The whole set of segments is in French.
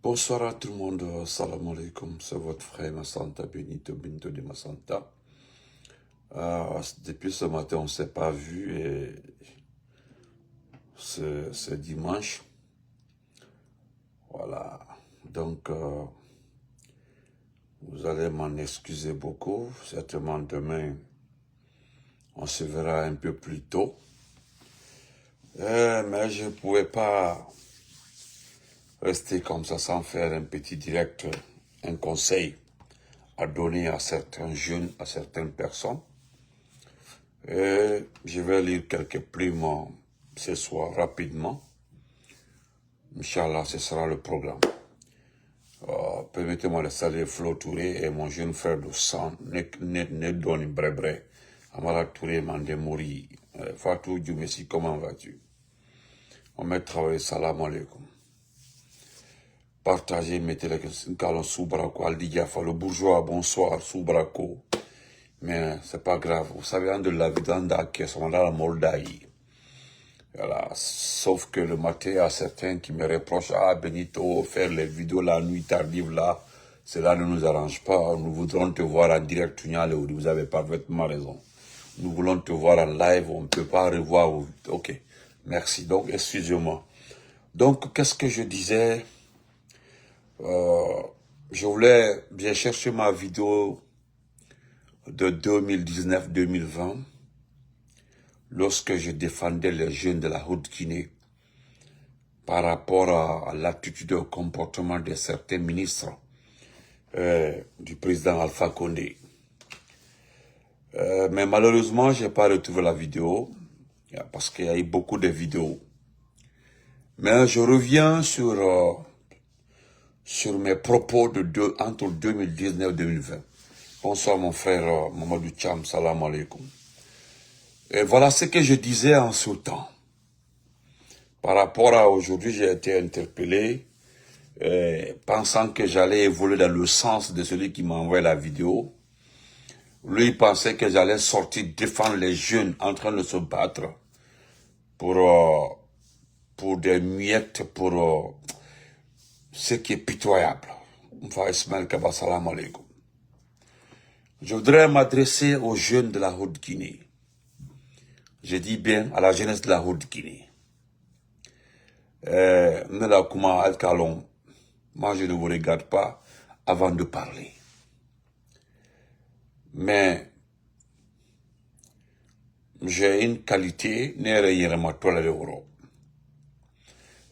Bonsoir à tout le monde, salam alaikum, c'est votre frère Massanta Benito Binto de Massanta. Depuis ce matin, on ne s'est pas vu et c'est dimanche. Voilà, donc vous allez m'en excuser beaucoup. Certainement demain, on se verra un peu plus tôt. Mais je ne pouvais pas rester comme ça sans faire un petit direct, un conseil à donner à certains jeunes, à certaines personnes. Je vais lire quelques plumes ce soir rapidement. Inch'Allah, ce sera le programme. Permettez-moi de saluer Flo Touré et mon jeune frère de sang, Nedoni Brebre, Amara Touré Mandemori, Fatou Djoumessi, comment vas-tu? On met travailler, salam alaikum. Partagez, mettez les calons Soubrako, Aldi Diafa, le bourgeois, bonsoir, Soubrako. Mais c'est pas grave, vous savez, en de la vie qui sont dans la Moldaï. Voilà. Sauf que le matin, il y a certains qui me reprochent, ah Benito, faire les vidéos la nuit tardive là, cela ne nous arrange pas, nous voudrons te voir en direct, vous avez parfaitement raison. Nous voulons te voir en live, on ne peut pas revoir, ok, merci, donc excusez-moi. Donc, qu'est-ce que je disais? Je voulais bien chercher ma vidéo de 2019-2020, lorsque je défendais les jeunes de la Haute-Guinée par rapport à l'attitude et au comportement de certains ministres du président Alpha Condé. Mais malheureusement, je n'ai pas retrouvé la vidéo, parce qu'il y a eu beaucoup de vidéos. Mais je reviens sur mes propos entre 2019 et 2020. Bonsoir mon frère Mamadou Cham, salam alaikum. Et voilà ce que je disais en ce temps. Par rapport à aujourd'hui, j'ai été interpellé, pensant que j'allais évoluer dans le sens de celui qui m'a envoyé la vidéo. Lui, il pensait que j'allais sortir défendre les jeunes en train de se battre pour des miettes, pour ce qui est pitoyable. Enfin, Ismaël Kaba, salam alaikum. Je voudrais m'adresser aux jeunes de la Haute-Guinée. Je dis bien à la jeunesse de la Haute-Guinée. Moi, je ne vous regarde pas avant de parler. Mais j'ai une qualité,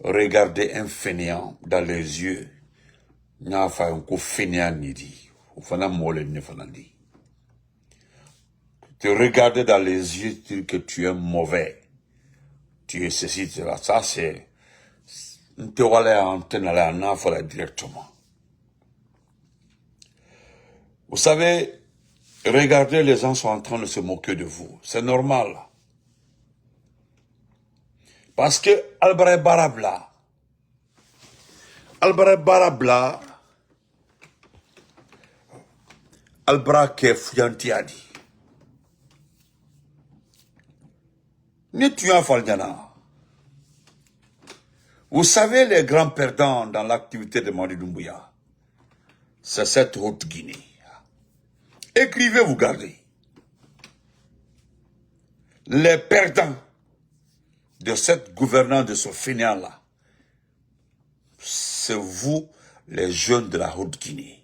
regarder un fainéant dans les yeux, te regarder dans les yeux, dire que tu es mauvais, tu es ceci, cela, ça c'est, directement. Vous savez, regardez, les gens sont en train de se moquer de vous. C'est normal. Parce que Albert Barabla, Albra Kefouyantiadi, Netuyan Faldiana. Vous savez, les grands perdants dans l'activité de Madi Doumbouya, c'est cette Haute-Guinée. Écrivez, vous gardez. Les perdants de cette gouvernance, de ce fainéant-là, c'est vous, les jeunes de la Haute-Guinée.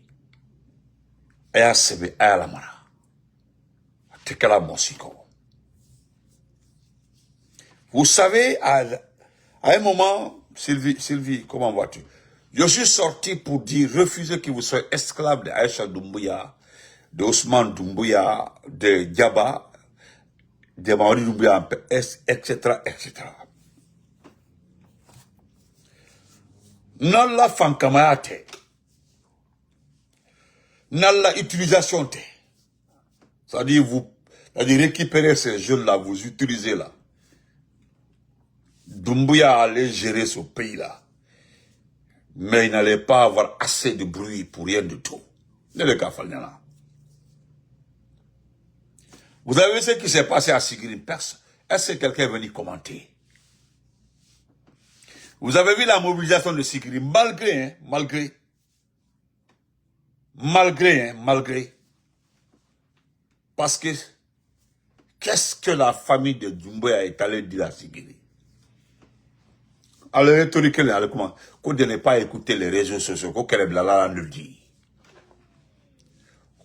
EACB, Ayalamara. Tekala Mosiko. Vous savez, à un moment, Sylvie, comment vas-tu? Je suis sorti pour dire, refusez que vous soyez esclave de Aïcha Doumbouya, de Ousmane Doumbouya, de Diaba, de Maori Doumbouya, etc., etc. Nalla fankamayate, nalla utilisation te. C'est-à-dire, récupérer ces jeunes-là, vous utilisez là. Doumbouya allait gérer ce pays-là. Mais il n'allait pas avoir assez de bruit pour rien du tout. Vous avez vu ce qui s'est passé à Sigrid Perse? Est-ce que quelqu'un est venu commenter? Vous avez vu la mobilisation de Sikiri, malgré. Parce que, qu'est-ce que la famille de Doumbouya est allée dire à Sikiri? Alors, rhétorique, comment? Qu'on ne pas écouter les réseaux sociaux, qu'on ne blala le dit.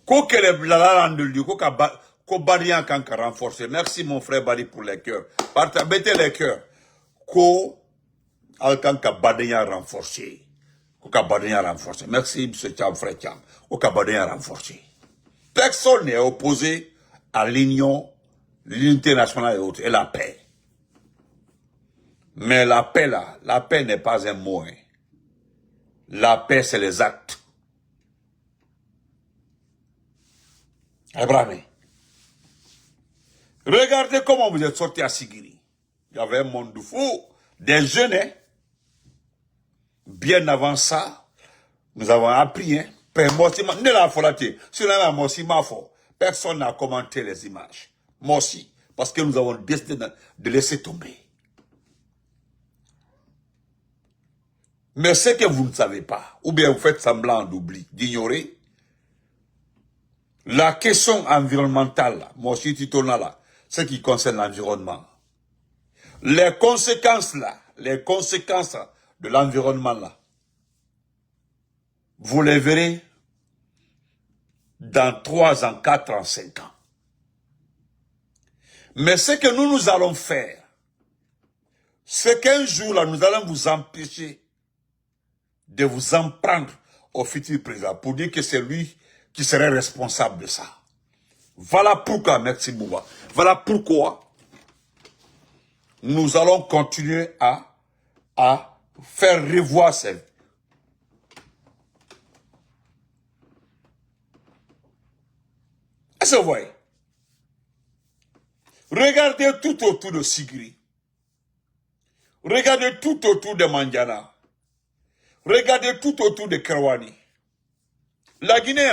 Qu'on ne blala le dit, qu'on Badian quand renforcer. Merci mon frère Badi pour les cœurs. Mettez les cœurs. Qu'on Alkanka Badian renforcé. Qu'on Badian renforcé. Merci M. Cham, frère Cham. Qu'on Badian renforcé. Personne n'est opposé à l'union, l'unité nationale et autres, et la paix. Mais la paix là, la paix n'est pas un mot. Hein. La paix, c'est les actes. Abraham. Regardez comment vous êtes sortis à Sikiri. Il y avait un monde de fou, des jeunes. Hein. Bien avant ça, nous avons appris. Hein. Personne n'a commenté les images. Moi aussi. Parce que nous avons décidé de laisser tomber. Mais ce que vous ne savez pas, ou bien vous faites semblant d'oublier, d'ignorer, la question environnementale, moi aussi, là, ce qui concerne l'environnement, les conséquences de l'environnement là, vous les verrez dans 3 ans, 4 ans, 5 ans. Mais ce que nous allons faire, c'est qu'un jour là, nous allons vous empêcher de vous en prendre au futur président pour dire que c'est lui qui serait responsable de ça. Voilà pourquoi, merci Bouba, voilà pourquoi nous allons continuer à faire revoir ces... Est-ce que vous voyez? Regardez tout autour de Sikiri. Regardez tout autour de Mandiana. Regardez tout autour de Kerwani. La Guinée,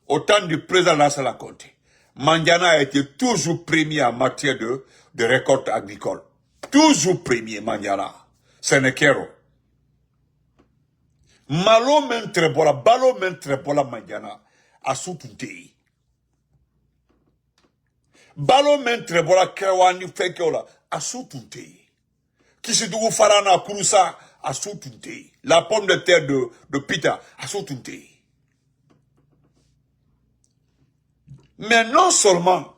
au temps du président Lassana Conté, Mandiana a été toujours premier en matière de récolte agricole. Toujours premier, Mandiana. Sénékero. Malo mentrebola, balo mentrebola Mandiana. A soutunte. Balo mentrebola Kerwani fekeola. A soutunte. Kisidougou Farana Kouroussa. A soutunte. La pomme de terre de Pita. A soutunte. Mais non seulement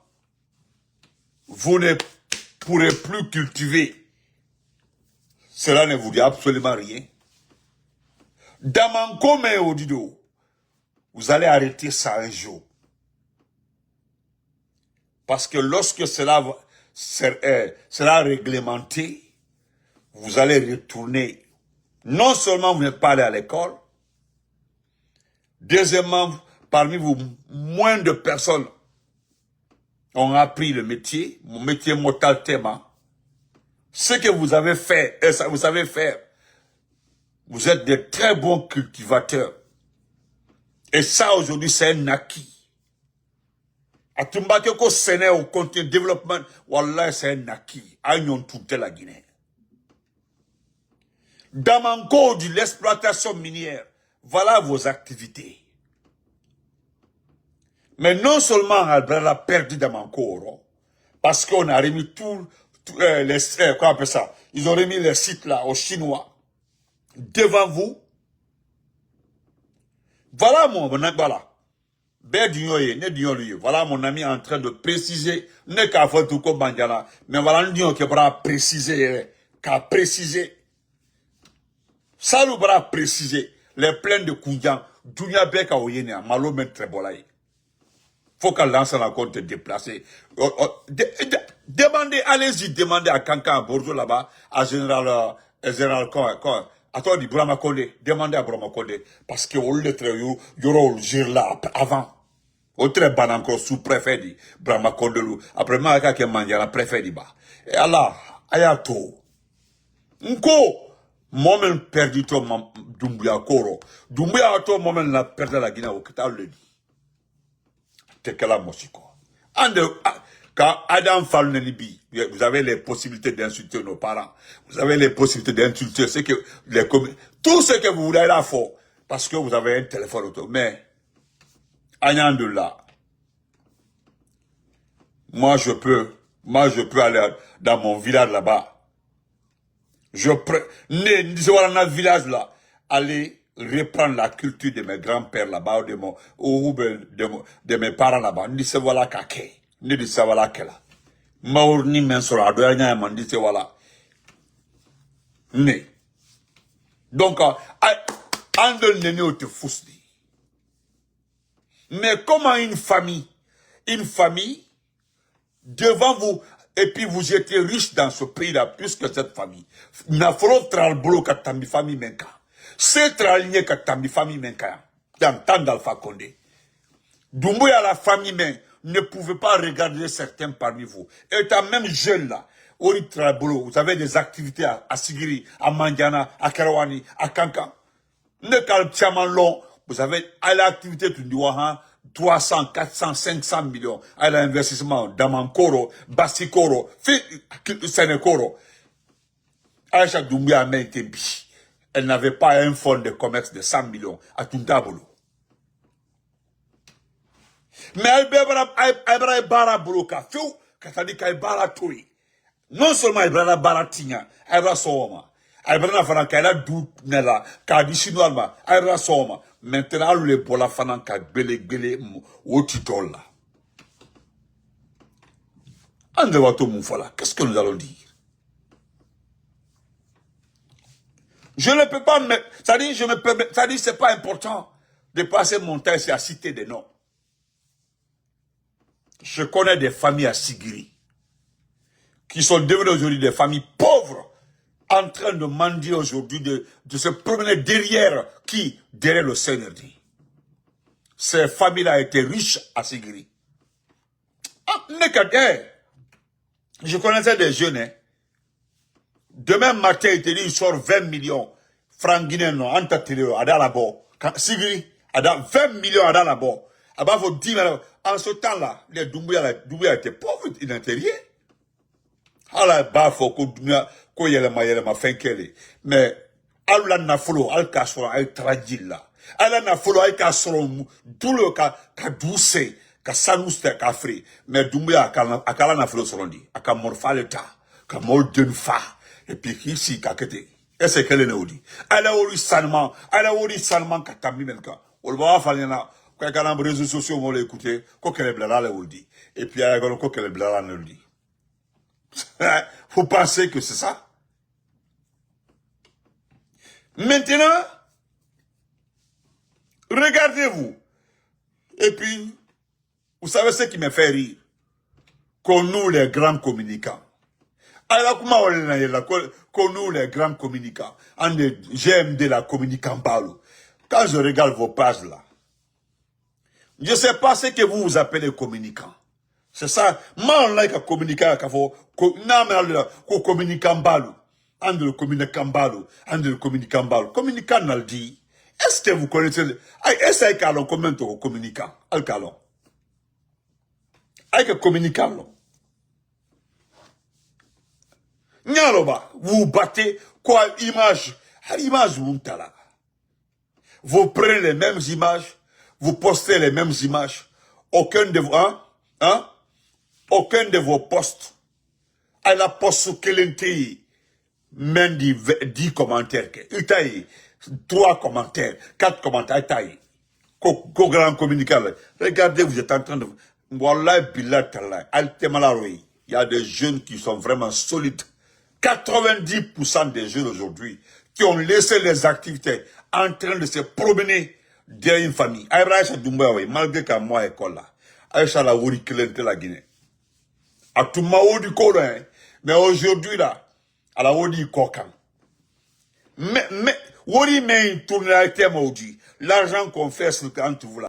vous ne pourrez plus cultiver, cela ne vous dit absolument rien. Damanko mais Odido, vous allez arrêter ça un jour. Parce que lorsque cela sera réglementé, vous allez retourner. Non seulement vous n'êtes pas allé à l'école, deuxièmement, parmi vous, moins de personnes ont appris le métier, mon métier mortal théma. Ce que vous avez fait, et ça vous savez faire, vous êtes des très bons cultivateurs. Et ça, aujourd'hui, c'est un acquis. À Tumbakeko, Séné, au côté développement, Wallah, c'est un acquis. Aïnon toute la Guinée. Damanko, de l'exploitation minière, voilà vos activités. Mais non seulement Albrella a perdu Damanko, parce qu'on a remis quoi on appelle ça? Ils ont remis les sites là aux Chinois devant vous. Voilà voilà. Voilà mon ami en train de préciser, ne qu'à faire tout comme Bandiala, mais voilà nous qui va préciser, qu'à préciser. Ça nous va préciser les plaines de Koundian, Dunia Beka Oyenia, Malo Mentrebolaï. Faut qu'elle lance la compte te déplacer. Demandez, allez-y, demandez à Kankan, à Bordeaux là-bas, à Général quoi. Attends, dit Brahma Kondé, demandez à Brahma Kondé, parce que au lieu de yoro gire là avant. Au très ban encore sous-préfet dit Brahma Kondé, après Maka qui m'a la préfet dit bah. Et Allah, ayato. Nko, moment perdu to Doumbouya Koro. Doumbouya to moment la perdu la Guinée au Kita le dit. Tekela Mosiko. Quand Adam Falnelibi, vous avez les possibilités d'insulter nos parents. Vous avez les possibilités d'insulter tout ce que vous voulez là faire. Parce que vous avez un téléphone auto. Mais, Agnan de là, moi je peux aller dans mon village là-bas. Je prends, dans le village là, aller reprendre la culture de mes grands-pères là-bas, de mes parents là-bas. Ni se voilà kake, ni se voilà kela. Maur ni mensura, doya man ni se voilà. Ne. Donc, andel nene o te fousdi. Mais comment une famille, devant vous, et puis vous étiez riche dans ce pays-là, plus que cette famille. Na folo tralbolo katambi famille menka. C'est tralnier katambi famille menka. Dans temps d'Alpha Condé. Doumbouya la famille men ne pouvait pas regarder certains parmi vous. Étant même jeune là, Ori tralbolo, vous avez des activités à Sigiri, à Mandiana, à Karawani, à Kankan. Ne calme long, vous avez à l'activité tu dis 300, 400, 500 millions à l'investissement Damankoro, Bassikoro, Sénékoro. Aïcha Doumbia a été bi. Elle n'avait pas un fonds de commerce de 100 millions à Tuntabolo. Mais elle bara boloka fiu, katadi kay bara toy. Non seulement elle bara baratinga, elle bara soma. Elle bara fana kay la dou nela, ka di chinois ma, elle bara soma. Maintenant, le bola fanan ka gbele wotitol là. Andewato Moufala, qu'est-ce que nous allons dire? Je ne peux pas me, ça dit, c'est pas important de passer mon temps ici à citer des noms. Je connais des familles à Sigiri qui sont devenues aujourd'hui des familles pauvres, en train de mendier aujourd'hui, de se promener derrière qui? Derrière le CNRD. Ces familles-là étaient riches à Sigiri. Je connaissais des jeunes, hein. Demain matin, il te dit, il sort 20 millions. Francs guinéens, en tatelé, à Dalabo. Sigiri, 20 millions à Dalabo. Avant, faut 10 millions. En ce temps-là, les Doumbouya étaient pauvres, ils n'étaient rien. Alors, bah, faut qu'on y ait ma fin qu'elle. Mais, Allah n'a folo, al kasoro, al tradil là. Allah n'a folo, al kasoro, tout le ka douce, ka sanouste, ka fri. Mais Doumbouya, akala n'a folo sorondi, aka morfa l'État, ka mol fa. Et puis, ici, ka kete. Et c'est qu'elle est dit. Elle a ori salement, ka tambi menka. On le voit, falena, quand elle a les réseaux sociaux, on l'écouter, quoi qu'elle est blala, le dit. Et puis, elle a quoi qu'elle est blala, le dit. Vous pensez que c'est ça? Maintenant, regardez-vous. Et puis, vous savez ce qui me fait rire? Qu'on nous, les grands communicants. Alors, comment on est là? Qu'on nous, les grands communicants. J'aime de la communicant balo. Quand je regarde vos pages là, je ne sais pas ce que vous appelez communicant. C'est ça. Moi, on a qu'à communiquer à Kafo. Non, mais communicant balo. Le communicant balo. Le communicant balo. Communicant n'a dit. Est-ce que vous connaissez? Est-ce que vous commente au communicant? Alcalon. Avec le communicant. Nyaloba, vous battez quoi image? L'image montala. Vous prenez les mêmes images, vous postez les mêmes images. Aucun de vous, aucun de vos posts. À la poste sur Kelente, même 10 commentaires. Il t'a eu 3 commentaires, 4 commentaires, il t'a eu. Grand communiqué. Regardez, vous êtes en train de... Wallah, billah, tallah, il y a des jeunes qui sont vraiment solides. 90% des jeunes aujourd'hui qui ont laissé les activités en train de se promener derrière une famille. Aïcha Doumbouya, malgré qu'à moi, école là. Aïcha la wuri Kelente la Guinée. À tout maou du Coran. Mais aujourd'hui là, à la wuri Kokan. Mais, wuri mais tourne à thème aujourd'hui. L'argent qu'on fait sur quand vous là.